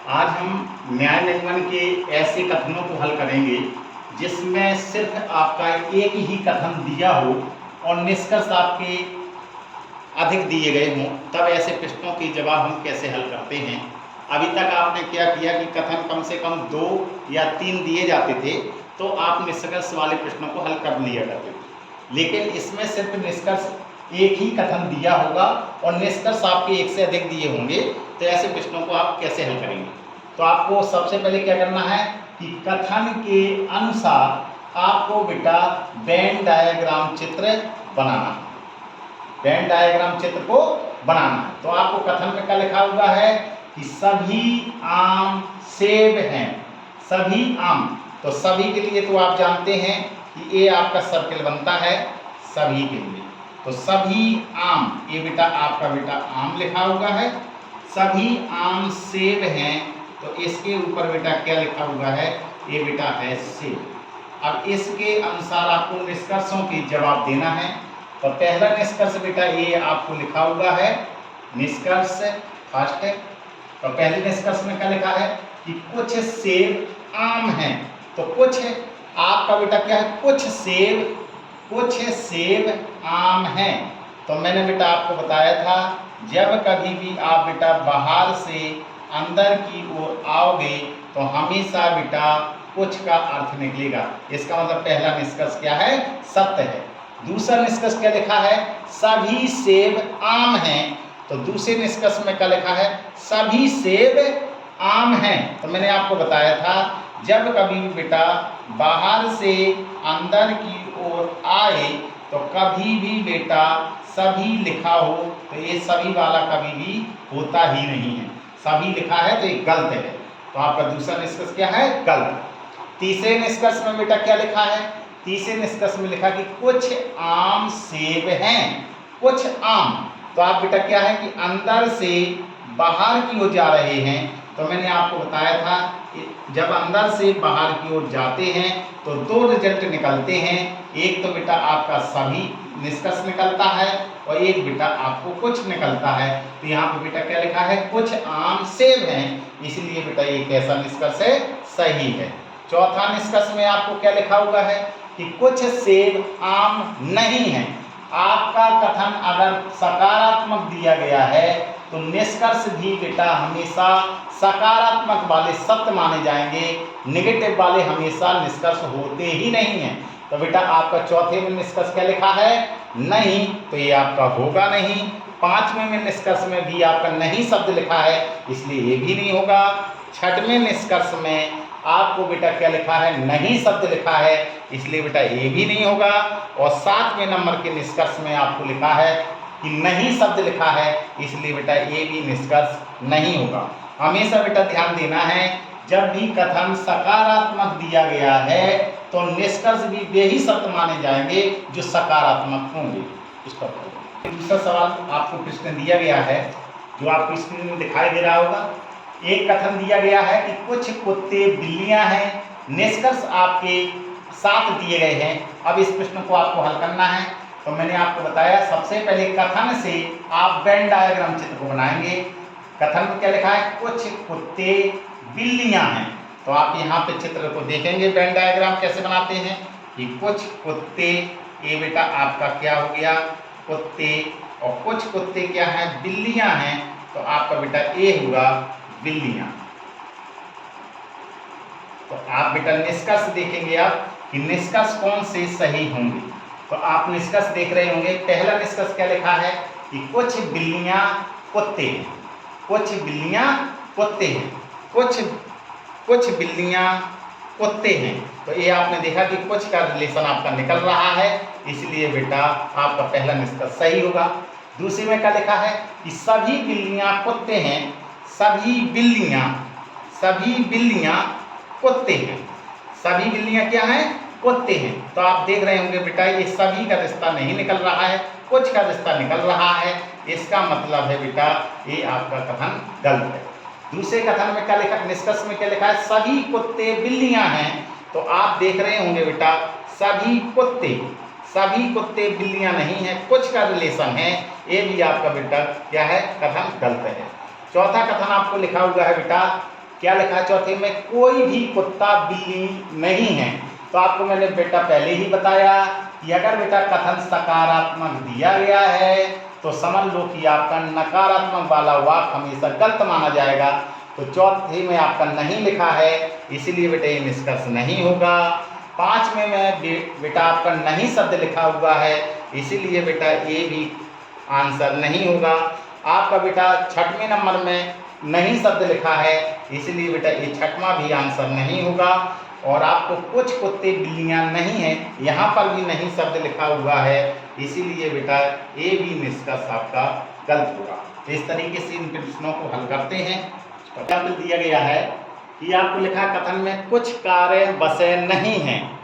आज हम न्याय निगमन के ऐसे कथनों को हल करेंगे जिसमें सिर्फ आपका एक ही कथन दिया हो और निष्कर्ष आपके अधिक दिए गए हों, तब ऐसे प्रश्नों के जवाब हम कैसे हल करते हैं। अभी तक आपने क्या किया कि कथन कम से कम 2 या 3 दिए जाते थे तो आप निष्कर्ष वाले प्रश्नों को हल कर लिया करते थे, लेकिन इसमें सिर्फ निष्कर्ष एक ही कथन दिया होगा और निष्कर्ष आपके एक से अधिक दिए होंगे, तो ऐसे प्रश्नों को आप कैसे हल करेंगे। तो आपको सबसे पहले क्या करना है कि कथन के अनुसार आपको बेटा वेन डायग्राम चित्र बनाना है। वेन डायग्राम चित्र को बनाना है। तो आपको कथन में क्या लिखा हुआ है कि सभी आम सेब हैं। सभी आम, तो सभी के लिए तो आप जानते हैं कि ये आपका सर्किल बनता है सभी के लिए। तो सभी आम, ये बेटा आपका बेटा आम लिखा हुआ है। सभी आम सेब हैं, तो इसके ऊपर बेटा क्या लिखा हुआ है, ये बेटा है सेब। अब इसके अनुसार आपको निष्कर्षों के जवाब देना है। तो पहला निष्कर्ष बेटा ये आपको लिखा हुआ है निष्कर्ष फर्स्ट है। तो पहले निष्कर्ष में क्या लिखा है कि कुछ सेब आम हैं। तो कुछ आपका बेटा क्या है, कुछ सेब आम हैं। तो मैंने बेटा आपको बताया था जब कभी भी आप बेटा बाहर से अंदर की ओर आओगे तो हमेशा बेटा कुछ का अर्थ निकलेगा। इसका मतलब पहला निष्कर्ष क्या है, सत्य है। दूसरा निष्कर्ष क्या लिखा है, सभी सेब आम हैं। तो दूसरे निष्कर्ष में क्या लिखा है, सभी सेब आम हैं। तो मैंने आपको बताया था जब कभी भी बेटा बाहर से अंदर की ओर आए तो कभी भी बेटा सभी लिखा हो तो ये सभी वाला कभी भी होता ही नहीं है। सभी लिखा है तो ये गलत है। तो आपका दूसरा निष्कर्ष क्या है, गलत। तीसरे निष्कर्ष में बेटा क्या लिखा है, तीसरे निष्कर्ष में लिखा कि कुछ आम सेब हैं। कुछ आम, तो आप बेटा क्या है कि अंदर से बाहर की ओर जा रहे हैं। तो मैंने आपको बताया था जब अंदर से बाहर की ओर जाते हैं तो 2 रिजल्ट निकलते हैं। एक तो बेटा आपका सभी निष्कर्ष निकलता है और एक बेटा आपको कुछ निकलता है। तो यहाँ पे बेटा क्या लिखा है, कुछ आम सेब हैं, इसलिए बेटा ये कैसा निष्कर्ष है, सही है। चौथा निष्कर्ष में आपको क्या लिखा हुआ है कि कुछ सेब आम नहीं है। आपका कथन अगर सकारात्मक दिया गया है तो निष्कर्ष भी बेटा हमेशा सकारात्मक वाले सत्य माने जाएंगे, नेगेटिव वाले हमेशा निष्कर्ष होते ही नहीं हैं। तो बेटा आपका चौथे में निष्कर्ष क्या लिखा है, नहीं, तो ये आपका होगा नहीं। पांचवें में निष्कर्ष में भी आपका नहीं शब्द लिखा है, इसलिए ये भी नहीं होगा। छठवें निष्कर्ष में आपको बेटा क्या लिखा है, नहीं शब्द लिखा है, इसलिए बेटा ये भी नहीं होगा। और 7वें नंबर के निष्कर्ष में आपको लिखा है कि नहीं शब्द लिखा है, इसलिए बेटा ये भी निष्कर्ष नहीं होगा। हमेशा बेटा ध्यान देना है जब भी कथन सकारात्मक दिया गया है तो निष्कर्ष भी वे ही शब्द माने जाएंगे जो सकारात्मक होंगे। इस पर दूसरा सवाल आपको प्रश्न दिया गया है जो आपको स्क्रीन में दिखाई दे रहा होगा। एक कथन दिया गया है कि कुछ कुत्ते बिल्लियां हैं। निष्कर्ष आपके 7 दिए गए हैं। अब इस प्रश्न को आपको हल करना है। तो मैंने आपको बताया सबसे पहले कथन से आप वेन डायग्राम चित्र को बनाएंगे। कथन में क्या लिखा है, कुछ कुत्ते बिल्लियां हैं। तो आप यहाँ पे चित्र को देखेंगे वेन डायग्राम कैसे बनाते हैं कि कुछ कुत्ते, ये बेटा आपका क्या हो गया, कुत्ते, और कुछ कुत्ते क्या हैं, बिल्लियां हैं। तो आपका बेटा ये होगा बिल्लियां। तो आप बेटा निष्कर्ष देखेंगे आप कि निष्कर्ष कौन से सही होंगे। तो आप निष्कर्ष देख रहे होंगे। पहला निष्कर्ष क्या लिखा है कि कुछ बिल्लियां कुत्ते हैं। कुछ बिल्लियां कुत्ते हैं। कुछ बिल्लियां कुत्ते हैं। तो ये आपने देखा कि कुछ का रिलेशन आपका निकल रहा है, इसलिए बेटा आपका पहला निष्कर्ष सही होगा। दूसरे में क्या लिखा है कि सभी बिल्लियां कुत्ते हैं। सभी बिल्लियां कुत्ते हैं। सभी बिल्लियां क्या हैं, कुत्ते हैं। तो आप देख रहे होंगे बेटा ये सभी का रिश्ता नहीं निकल रहा है, कुछ का रिश्ता निकल रहा है। इसका मतलब है बेटा ये आपका कथन गलत है। दूसरे कथन में क्या लिखा, निष्कर्ष में क्या लिखा है, सभी कुत्ते बिल्लियां हैं। तो आप देख रहे होंगे बेटा सभी कुत्ते बिल्लियां नहीं हैं, कुछ का रिलेशन है। ये भी आपका बेटा क्या है, कथन गलत है। चौथा कथन आपको लिखा हुआ है बेटा क्या लिखा है चौथे में, कोई भी कुत्ता बिल्ली नहीं है। तो आपको मैंने बेटा पहले ही बताया कि अगर बेटा कथन सकारात्मक दिया गया है तो समझ लो कि आपका नकारात्मक वाला वाक्य हमेशा गलत माना जाएगा। तो चौथे में आपका नहीं लिखा है, इसीलिए बेटा ये निष्कर्ष नहीं होगा। 5वें में बेटा आपका नहीं शब्द लिखा हुआ है, इसीलिए बेटा ये भी आंसर नहीं होगा। आपका बेटा 6वें नंबर में नहीं शब्द लिखा है, इसलिए बेटा ये 6वां भी आंसर नहीं होगा। और आपको कुछ कुत्ते बिल्लियां नहीं हैं, यहाँ पर भी नहीं शब्द लिखा हुआ है, इसीलिए बेटा ये भी निष्कर्ष आपका गलत होगा। तो इस तरीके से इन प्रश्नों को हल करते हैं। एग्जाम्पल दिया गया है कि आपको लिखा कथन में कुछ कारें बसें नहीं हैं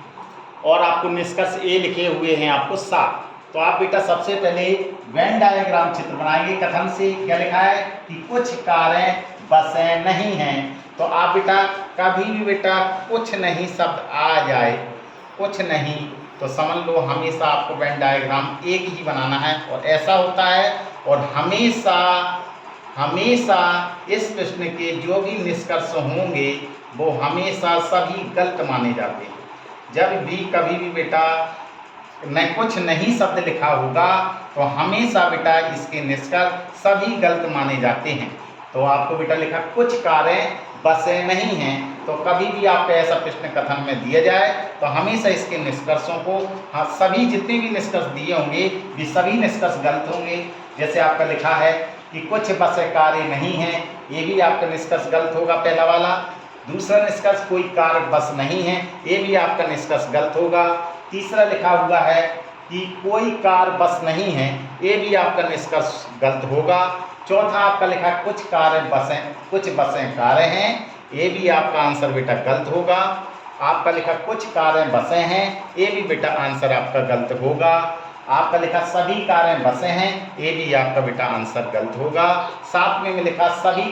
और आपको निष्कर्ष ए लिखे हुए हैं आपको 7। तो आप बेटा सबसे पहले वेन डायग्राम चित्र बनाएंगे। कथन से क्या लिखा है कि कुछ कारें बसें नहीं हैं। तो आप बेटा कभी भी बेटा कुछ नहीं शब्द आ जाए, कुछ नहीं, तो समझ लो हमेशा आपको वेन डायग्राम एक ही बनाना है और ऐसा होता है। और हमेशा हमेशा इस प्रश्न के जो भी निष्कर्ष होंगे वो हमेशा सभी गलत माने जाते हैं। जब भी कभी भी बेटा न कुछ नहीं शब्द लिखा होगा तो हमेशा बेटा इसके निष्कर्ष सभी गलत माने जाते हैं। तो आपको बेटा लिखा कुछ कारें बसें नहीं हैं, तो कभी भी आपको ऐसा प्रश्न कथन में दिया जाए तो हमेशा इसके निष्कर्षों को सभी जितने भी निष्कर्ष दिए होंगे वे सभी निष्कर्ष गलत होंगे। जैसे आपका लिखा है कि कुछ बसें कारें नहीं हैं, ये भी आपका निष्कर्ष गलत होगा पहला वाला। दूसरा निष्कर्ष कोई कार बस नहीं है, ये भी आपका निष्कर्ष गलत होगा। तीसरा लिखा हुआ है कि कोई कार बस नहीं है, ये भी आपका निष्कर्ष गलत होगा। चौथा आपका लिखा कुछ बसें कारें हैं, ये भी आपका आंसर बेटा गलत होगा। आपका लिखा कुछ कारें बसें हैं, ये भी बेटा आंसर आपका गलत होगा। आपका लिखा सभी कारें बसें हैं, ये भी आपका बेटा आंसर गलत होगा। 7वें में लिखा सभी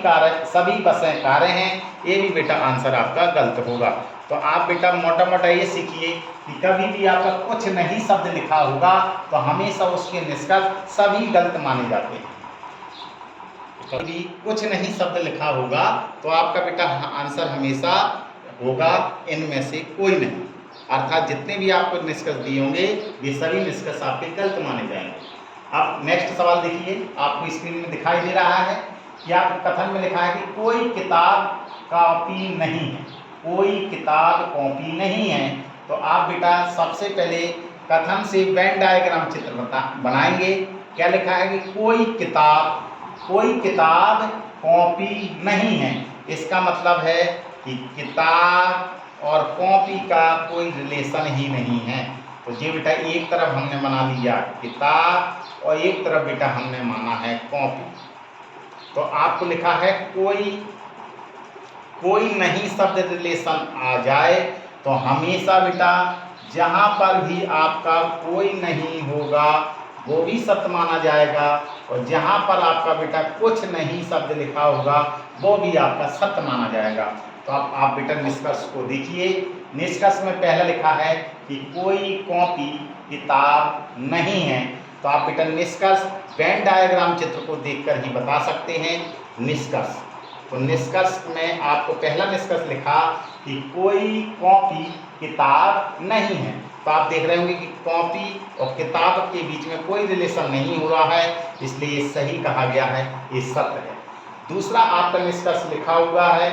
बसें कारें हैं, ये भी बेटा आंसर आपका गलत होगा। तो आप बेटा मोटा मोटा ये सीखिए कि कभी भी आपका कुछ नहीं शब्द लिखा होगा तो हमेशा उसके निष्कर्ष सभी गलत माने जाते हैं। कभी कुछ नहीं शब्द लिखा होगा तो आपका बेटा आंसर हमेशा होगा इनमें से कोई नहीं, अर्थात जितने भी आपको निष्कर्ष दिए होंगे ये सभी निष्कर्ष आपके गलत माने जाएंगे। अब नेक्स्ट सवाल देखिए, आपको स्क्रीन में दिखाई दे रहा है कि आप कथन में लिखा है कि कोई किताब कॉपी नहीं है, कोई किताब कॉपी नहीं है। तो आप बेटा सबसे पहले कथन से वेन डायग्राम चित्र बनाएंगे। क्या लिखा है कि कोई किताब कॉपी नहीं है, इसका मतलब है कि किताब और कॉपी का कोई रिलेशन ही नहीं है। तो ये बेटा एक तरफ हमने बना लिया किताब और एक तरफ बेटा हमने माना है कॉपी। तो आपको लिखा है कोई नहीं शब्द रिलेशन आ जाए तो हमेशा बेटा जहाँ पर भी आपका कोई नहीं होगा वो भी सत्य माना जाएगा, और जहाँ पर आपका बेटा कुछ नहीं शब्द लिखा होगा वो भी आपका सत्य माना जाएगा। तो आप बेटा निष्कर्ष को देखिए। निष्कर्ष में पहला लिखा है कि कोई कॉपी किताब नहीं है। तो आप बेटा निष्कर्ष वेन डायग्राम चित्र को देखकर ही बता सकते हैं निष्कर्ष। तो निष्कर्ष में आपको पहला निष्कर्ष लिखा कि कोई कॉपी किताब नहीं है। तो आप देख रहे होंगे कि कॉपी और किताब के बीच में कोई रिलेशन नहीं हो रहा है, इसलिए ये सही कहा गया है, ये सत्य है। दूसरा आपका निष्कर्ष लिखा हुआ है,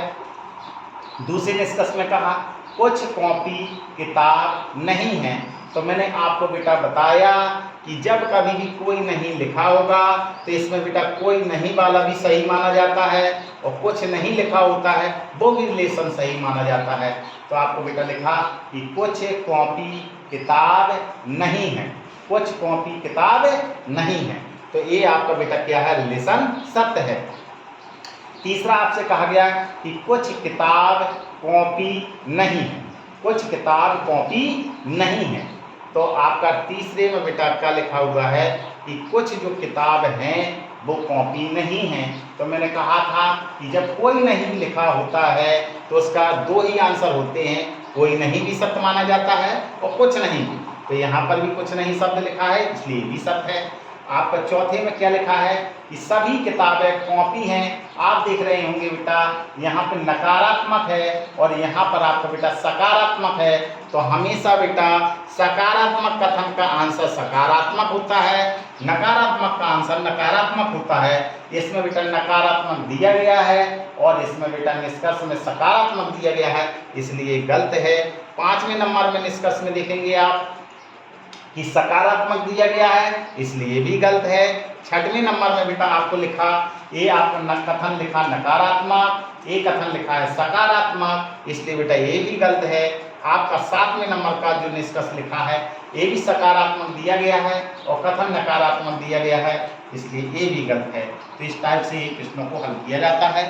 दूसरे निष्कर्ष में कहा कुछ कॉपी किताब नहीं है। तो मैंने आपको बेटा बताया कि जब कभी भी कोई नहीं लिखा होगा तो इसमें बेटा कोई नहीं वाला भी सही माना जाता है और कुछ नहीं लिखा होता है वो भी रिलेशन सही माना जाता है। तो आपको बेटा लिखा कि कुछ कॉपी किताब नहीं है, कुछ कॉपी किताब नहीं है। तो ये आपका बेटा क्या है, रिलेशन सत्य है। तीसरा आपसे कहा गया कि कुछ किताब कॉपी नहीं है, कुछ किताब कॉपी नहीं है। तो आपका तीसरे में बेटा क्या लिखा हुआ है कि कुछ जो किताब हैं वो कॉपी नहीं है। तो मैंने कहा था कि जब कोई नहीं लिखा होता है तो उसका दो ही आंसर होते हैं, कोई नहीं भी सत्य माना जाता है और कुछ नहीं भी। तो यहाँ पर भी कुछ नहीं शब्द लिखा है इसलिए भी सत्य है। आपका चौथे में क्या लिखा है कि सभी किताबें कॉपी हैं। आप देख रहे होंगे बेटा यहाँ पे नकारात्मक है और यहाँ पर आपका बेटा सकारात्मक है, तो हमेशा बेटा सकारात्मक कथन का आंसर सकारात्मक होता है, नकारात्मक का आंसर नकारात्मक होता है। इसमें बेटा नकारात्मक दिया गया है और इसमें बेटा निष्कर्ष में सकारात्मक दिया गया है, इसलिए गलत है। 5वें नंबर में निष्कर्ष में देखेंगे आप कि सकारात्मक दिया गया है, इसलिए भी गलत है। 6वें नंबर में बेटा आपको लिखा ये आपका कथन लिखा नकारात्मक, ये कथन लिखा है सकारात्मक, इसलिए बेटा ये भी गलत है। आपका 7वें नंबर का जो निष्कर्ष लिखा है ये भी सकारात्मक दिया गया है और कथन नकारात्मक दिया गया है, इसलिए ये भी गलत है। तो इस टाइप से ये प्रश्नों को हल किया जाता है।